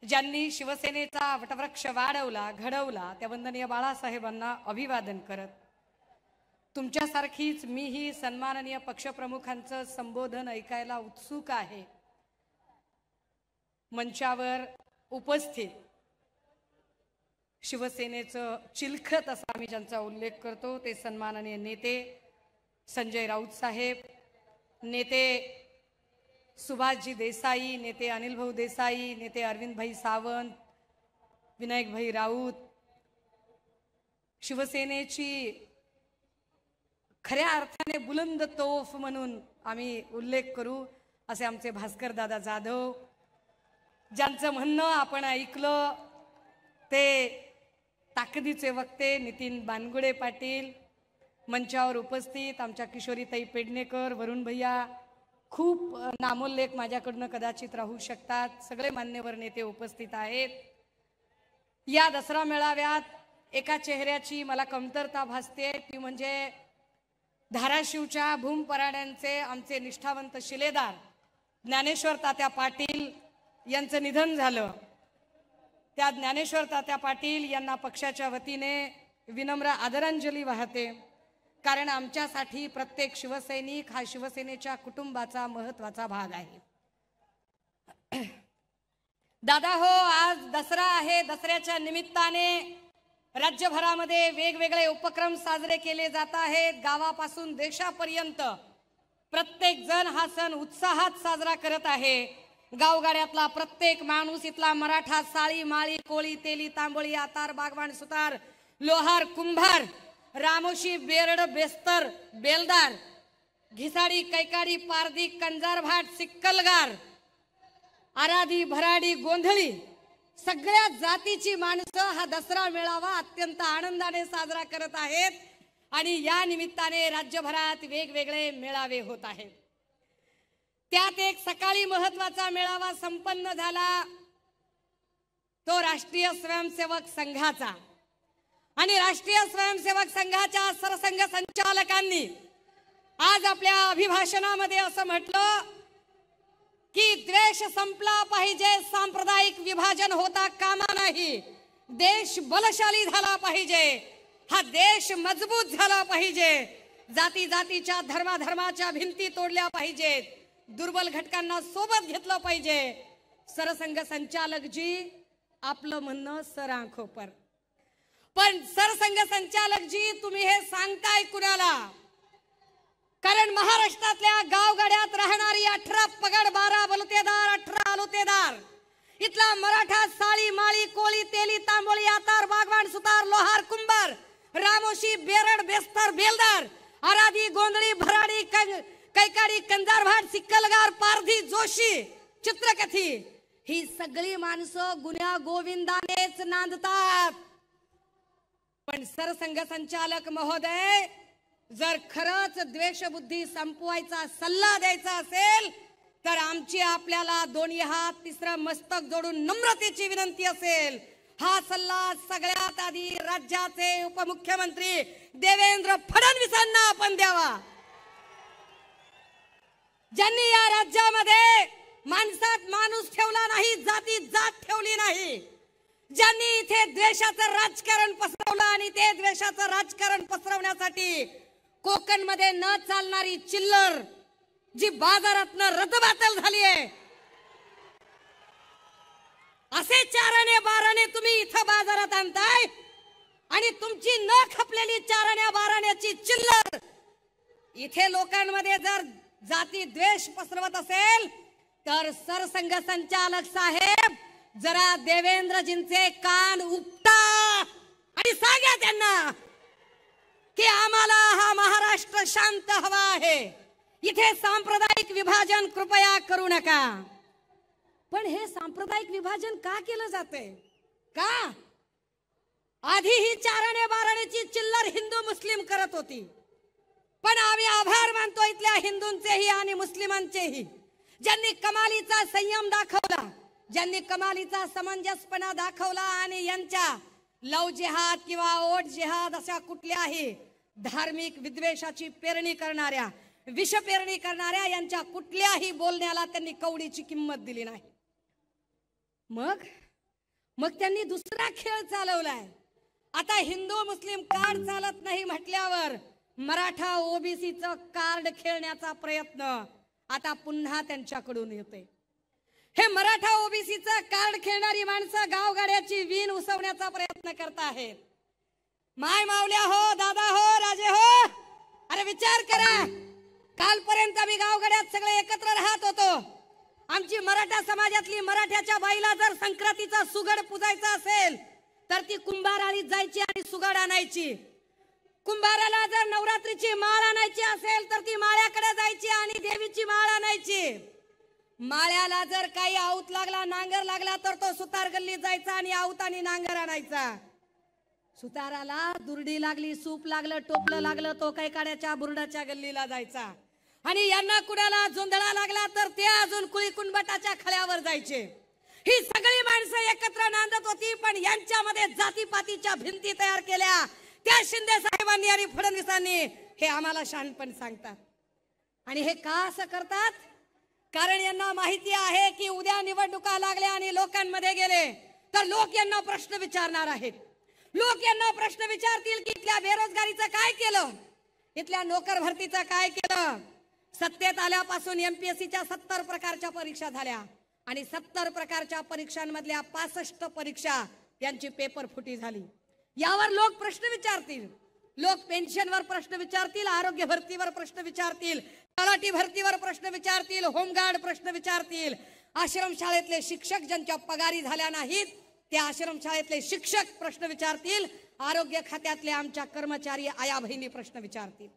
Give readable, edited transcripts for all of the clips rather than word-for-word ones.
ज्यांनी शिवसेनेचा वटवृक्ष वाढवला घडवला त्या वंदनीय बाळासाहेबांना अभिवादन करत, तुमच्यासारखीच मीही सन्माननीय पक्षप्रमुखांचं संबोधन ऐकायला उत्सुक आहे. मंचावर उपस्थित शिवसेनेचं चिलखत असा मी ज्यांचा उल्लेख करतो ते सन्माननीय नेते संजय राऊत साहेब, नेते सुभाषजी देसाई, नेते अनिल भाऊ देसाई, नेते अरविंद भाई सावंत, विनायक भाई राऊत, शिवसेनेची खऱ्या अर्थाने बुलंद तोफ म्हणून आम्ही उल्लेख करू असे आमचे भास्कर दादा जाधव, ज्यांचं म्हणणं आपण ऐकलं ते ताकदीचे वक्ते नितीन बानगुडे पाटील, मंचावर उपस्थित आमच्या किशोरीताई पेडणेकर, वरुण भैया, खूप नामोल्लेख माझ्याकडनं कदाचित राहू शकतात, सगळे मान्यवर नेते उपस्थित आहेत. या दसरा मेळाव्यात एका चेहऱ्याची मला कमतरता भासते, ती म्हणजे धाराशिवच्या भूमपराड्यांचे आमचे निष्ठावंत शिलेदार ज्ञानेश्वर तात्या पाटील यांचं निधन झालं. त्या ज्ञानेश्वर तात्या पाटील यांना पक्षाच्या वतीने विनम्र आदरांजली वाहते, कारण आमच्यासाठी प्रत्येक शिवसैनिक हा शिवसेनेच्या कुटुंबाचा महत्त्वाचा भाग आहे. दादा हो, आज दसरा आहे. दसऱ्याच्या निमित्ताने राज्यभरामध्ये वेगवेगळे उपक्रम साजरे केले जात आहेत. गावापासून देशापर्यंत प्रत्येक जण हा सण उत्साहात साजरा करत आहे. गावगाड्यातला प्रत्येक माणूस, इथला मराठा, साळी, माळी, कोळी, तेली, तांबोळी, आतार, बागवान, सुतार, लोहार, कुंभार, रामोशी, बेरड, बेस्तर, बेलदार, घिसाडी, कैकाडी, पारधी, कंजारभाट, सिक्कलगार, आराधी, भराडी, गोंधळी, सगळ्या जातीची माणसं हा दसरा मेळावा अत्यंत आनंदाने साजरा करत आहेत. आणि या निमित्ताने राज्यभरात वेगवेगळे मेळावे होत आहेत. त्यात एक सकाळी महत्त्वाचा मेळावा संपन्न झाला, तो राष्ट्रीय स्वयंसेवक संघाचा. आणि राष्ट्रीय स्वयंसेवक संघाच्या सरसंघ संचालकांनी आज आपल्या अभिभाषणामध्ये असं म्हटलं की द्वेष संपला पाहिजे, सांप्रदायिक विभाजन होता कामा नाही, देश बलशाली झाला पाहिजे, हा देश मजबूत झाला पाहिजे, जाती जातीच्या धर्माधर्माच्या भिंती तोडल्या पाहिजेत, दुर्बल घटकांना सोबत घेतलं पाहिजे. सरसंघ संचालक जी आपलं म्हणणं सरांखो पर, पण सरसंघ संचालक जी तुम्ही हे सांगताय कुणाला? कारण महाराष्ट्रातल्या गावगाड्यात राहणारी 18 पगड 12 बलुतेदार 18 आलुतेदार, इथला मराठा, साळी, माळी, कोळी, तेली, तांबोळी, आतार, बागवान, सुतार, लोहार, कुंभार, रामोशी, बेरड, बेस्तर, बेलदार, आराधी, गोंधळी, भराडी, कैकाडी, कंजारभाट, सिक्कलगार, पारधी, जोशी, चित्रकथी, ही सगळी माणसं गुन्ह्या गोविंदानेच नांदतात. पण सरसंघ संचालक महोदय, जर खरंच द्वेषबुद्धी संपवायचा सल्ला द्यायचा असेल तर आमची आपल्याला दोन्ही हात तिसरं मस्तक जोडून नम्रतेची विनंती असेल, हा सल्ला सगळ्यात आधी राज्याचे उपमुख्यमंत्री देवेंद्र फडणवीसांना आपण द्यावा, ज्यांनी या राज्यामध्ये माणसात माणूस ठेवला नाही, जातीत जात ठेवली नाही, ज्यांनी इथे द्वेषाचं राजकारण पसरवलं आणि ते द्वेषाचं राजकारण पसरवण्यासाठी कोकणमध्ये न चालणारी चिल्लर जी बाजारातनं रद्दबातल झाली आहे, असे 4 आणे 12 आणे तुम्ही इथं बाजारात आणताय आणि तुमची न खपलेली 4 आण्या 12 आण्याची चिल्लर इथे लोकांमध्ये जर जाती द्वेष पसरवत असेल तर सरसंघ संचालक साहेब जरा देवेंद्रजींचे कान उपटा आणि सांगा त्यांना की आम्हाला हा महाराष्ट्र शांत हवा आहे, इथे सांप्रदायिक विभाजन कृपया करू नका. पण हे सांप्रदायिक विभाजन का केलं जाते? का आधी ही 4 आणे 12 आण्याची चिल्लर हिंदू मुस्लिम करत होती, पण आम्ही आभार मानतो इथल्या हिंदूंचेही आणि मुस्लिमांचेही, ज्यांनी कमालीचा संयम दाखवला, ज्यांनी कमालीचा समंजसपणा दाखवला आणि यांच्या लव जिहाद किंवा ओट जिहाद अशा कुठल्याही धार्मिक विद्वेषाची पेरणी करणाऱ्या, विष पेरणी करणाऱ्या यांच्या कुठल्याही बोलण्याला त्यांनी कवडीची किंमत दिली नाही. मग मग त्यांनी दुसरा खेळ चालवलाय. आता हिंदू मुस्लिम कार्ड चालत नाही म्हटल्यावर मराठा ओबीसीचं कार्ड खेळण्याचा प्रयत्न आता पुन्हा त्यांच्याकडून येते. हे मराठा ओबीसीचं कार्ड खेळणारी माणसं गावगाड्याची वीण उसवण्याचा प्रयत्न करत आहेत. माय मावल्या हो, दादा हो, राजे हो, अरे विचार करा. कालपर्यंत आम्ही गावगाड्यात सगळे एकत्र राहत होतो. आमची मराठा समाजातली मराठ्याच्या बाईला जर संक्रांतीचा सुगड पुजायचा असेल तर ती कुंभाराळीत जायची आणि सुगड आणायची. कुंभाराला जर नवरात्रीची माळ आणायची असेल तर ती माळ्याकडे जायची आणि देवीची माळ आणायची. माळ्याला जर काही आऊत लागला, नांगर लागला तर तो सुतार गल्लीत जायचा आणि आऊत आणि नांगर आणायचा. सुताराला दुर्डी लागली, सूप लागलं, टोपलं लागलं, तो काही काड्याच्या बुरडाच्या गल्लीला जायचा. आणि यांना कुणाला जोंधळा लागला तर ते अजून कुळी कुणबटाच्या खळ्यावर जायचे. ही सगळी माणसं एकत्र नांदत होती, पण यांच्यामध्ये जातीपातीच्या भिंती तयार केल्या त्या शिंदे साहेबांनी आणि फडणवीसांनी. हे आम्हाला शहाणपण सांगतात. आणि हे का असं करतात? कारण यांना माहिती आहे की उद्या निवडणुका लागल्या आणि लोकांमध्ये गेले तर लोक यांना प्रश्न विचारणार आहेत. लोक यांना प्रश्न विचारतील की इथल्या बेरोजगारीचं काय केलं, इथल्या नोकर भरतीचं काय केलं. सत्तेत आल्यापासून एमपीएससीच्या 70 प्रकारच्या परीक्षा झाल्या आणि 70 प्रकारच्या परीक्षांमधल्या 65 परीक्षा यांची पेपर फुटी झाली. यावर लोक प्रश्न विचारतील. लोक पेन्शनवर प्रश्न विचारतील, आरोग्य भरतीवर प्रश्न विचारतील, तलाठी भरतीवर प्रश्न विचारतील, होमगार्ड प्रश्न विचारतील. आश्रमशाळेतले शिक्षक ज्यांच्या पगारी झाल्या नाहीत त्या आश्रमशाळेतले शिक्षक प्रश्न विचारतील. आरोग्य खात्यातले आमच्या कर्मचारी आया बहिणी प्रश्न विचारतील.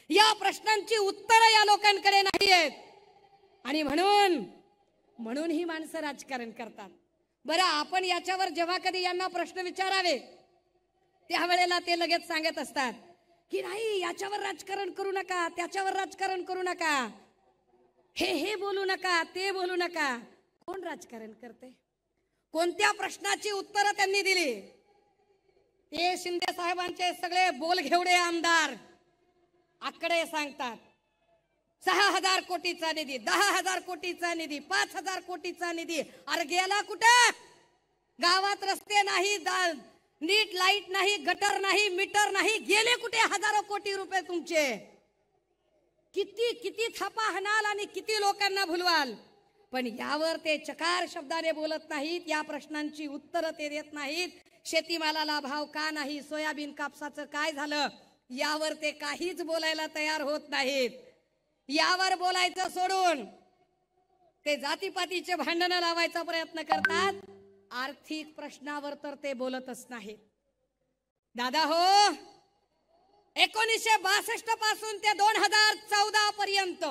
या प्रश्नांची उत्तरं या लोकांकडे नाही आहेत. आणि म्हणून ही माणसं राजकारण करतात. बरं, आपण याच्यावर जेव्हा कधी यांना प्रश्न विचारावे त्यावेळेला ते लगेच सांगत असतात की नाही, याच्यावर राजकारण करू नका, त्याच्यावर राजकारण करू नका, हे बोलू नका, ते बोलू नका. कोण राजकारण करते? कोणत्या प्रश्नाची उत्तरं त्यांनी दिली? ते शिंदे साहेबांचे सगळे बोलघेवडे आमदार आकडे सांगतात. 6,000 कोटीचा निधी, 10,000 कोटीचा निधी, 5,000 कोटीचा निधी. अरे गेला कुठं? गावात रस्ते नाही, नीट लाईट नाही, गटर नाही, मीटर नाही, गेले कुठे हजारो कोटी रुपये तुमचे? किती किती थापा हाणाल आणि किती लोकांना भुलवाल, पण यावर ते चकार शब्दाने बोलत नाहीत. या प्रश्नांची उत्तरं ते देत नाहीत. शेतीमालाला भाव का नाही, सोयाबीन कापसाचं काय झालं, यावर ते काहीच बोलायला तयार होत नाहीत. यावर बोलायचं सोडून ते जातीपातीचे भांडण लावायचा प्रयत्न करतात. आर्थिक प्रश्नावर तर ते बोलतच नाहीत. दादा हो, 1962 पासून ते 2014 पर्यंत,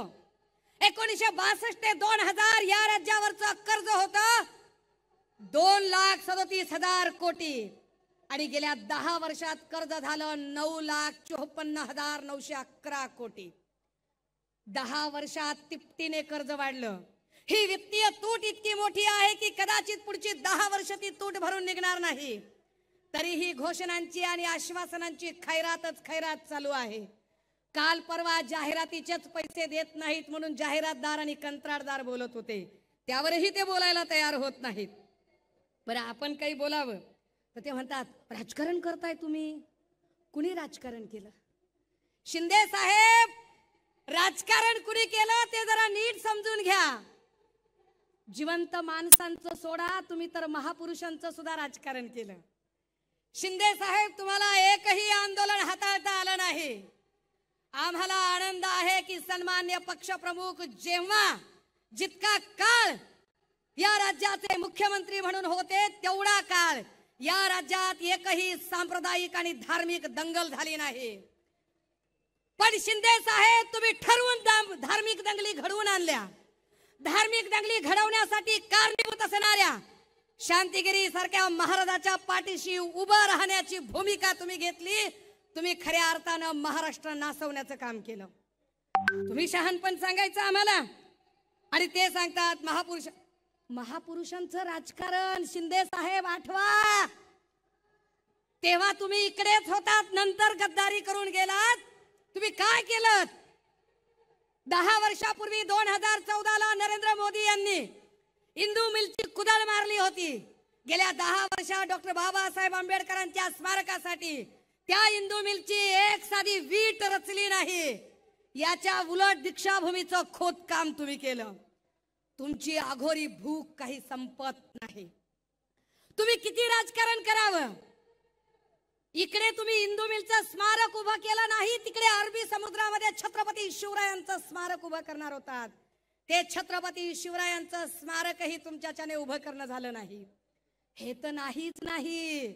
1962 ते 2000 या राज्यावरचं कर्ज होतं 2,37,000 कोटी आणि गेल्या 10 वर्षात कर्ज झालं 9,54,911 कोटी. 10 वर्षात तिपटीने कर्ज वाढलं. ही वित्तीय तूट इतकी मोठी आहे की कदाचित पुढची 10 वर्ष ती तूट भरून निघणार नाही. तरीही घोषणांची आणि आश्वासनांची खैरात चालू आहे. काल परवा जाहिरातीचेच पैसे देत नाहीत म्हणून जाहिरातदार आणि कंत्राटदार बोलत होते, त्यावरही ते बोलायला तयार होत नाहीत. बरं, आपण काही बोलावं तर ते म्हणतात राजकारण करताय तुम्ही. कुणी राजकारण केलं? शिंदे साहेब, राजकारण कुणी केलं ते जरा नीट समजून घ्या. जिवंत माणसांचं सोडा, तुम्ही तर महापुरुषांचं सुद्धा राजकारण केलं. शिंदे साहेब, तुम्हाला एकही आंदोलन हाताळता आलं नाही. आम्हाला आनंद आहे की सन्मान्य पक्षप्रमुख जेव्हा जितका काळ या राज्याचे मुख्यमंत्री म्हणून होते तेवढा काळ या राज्यात एकही सांप्रदायिक आणि धार्मिक दंगल झाली नाही. पण शिंदे साहेब, तुम्ही ठरवून धार्मिक दंगली घडवून आणल्या. धार्मिक दंगली घडवण्यासाठी कारणीभूत असणाऱ्या शांतिगिरी सारख्या महाराजाच्या पाठीशी उभं राहण्याची भूमिका तुम्ही घेतली. तुम्ही खऱ्या अर्थानं महाराष्ट्र नासवण्याचं काम केलं. तुम्ही शहाणपण सांगायचं आम्हाला आणि ते सांगतात महापुरुषांचं राजकारण. शिंदे साहेब, आठवा, तेव्हा तुम्ही इकडेच होतात, नंतर गद्दारी करून गेलात. तुम्ही काय केलं? 10 वर्षापूर्वी 2014ला नरेंद्र मोदी यांनी इंदू मिलची कुदळ मारली होती. गेल्या 10 वर्षात डॉक्टर बाबासाहेब आंबेडकरांच्या स्मारकासाठी त्या इंदू मिलची एक साधी वीट रचली नाही. याच्या उलट दीक्षाभूमीचं खोदकाम तुम्ही केलं. तुमची अघोरी भूक काही संपत नाही. तुम्ही किती राजकारण करावं, इकडे तुम्ही इंदू मिलचं स्मारक उभं केलं नाही, तिकडे अरबी समुद्रामध्ये छत्रपती शिवरायांचं स्मारक उभं करणार होतात. ते छत्रपती शिवरायांचं स्मारकही तुमच्याच्याने उभं करणं झालं नाही. हे तर नाहीच नाही.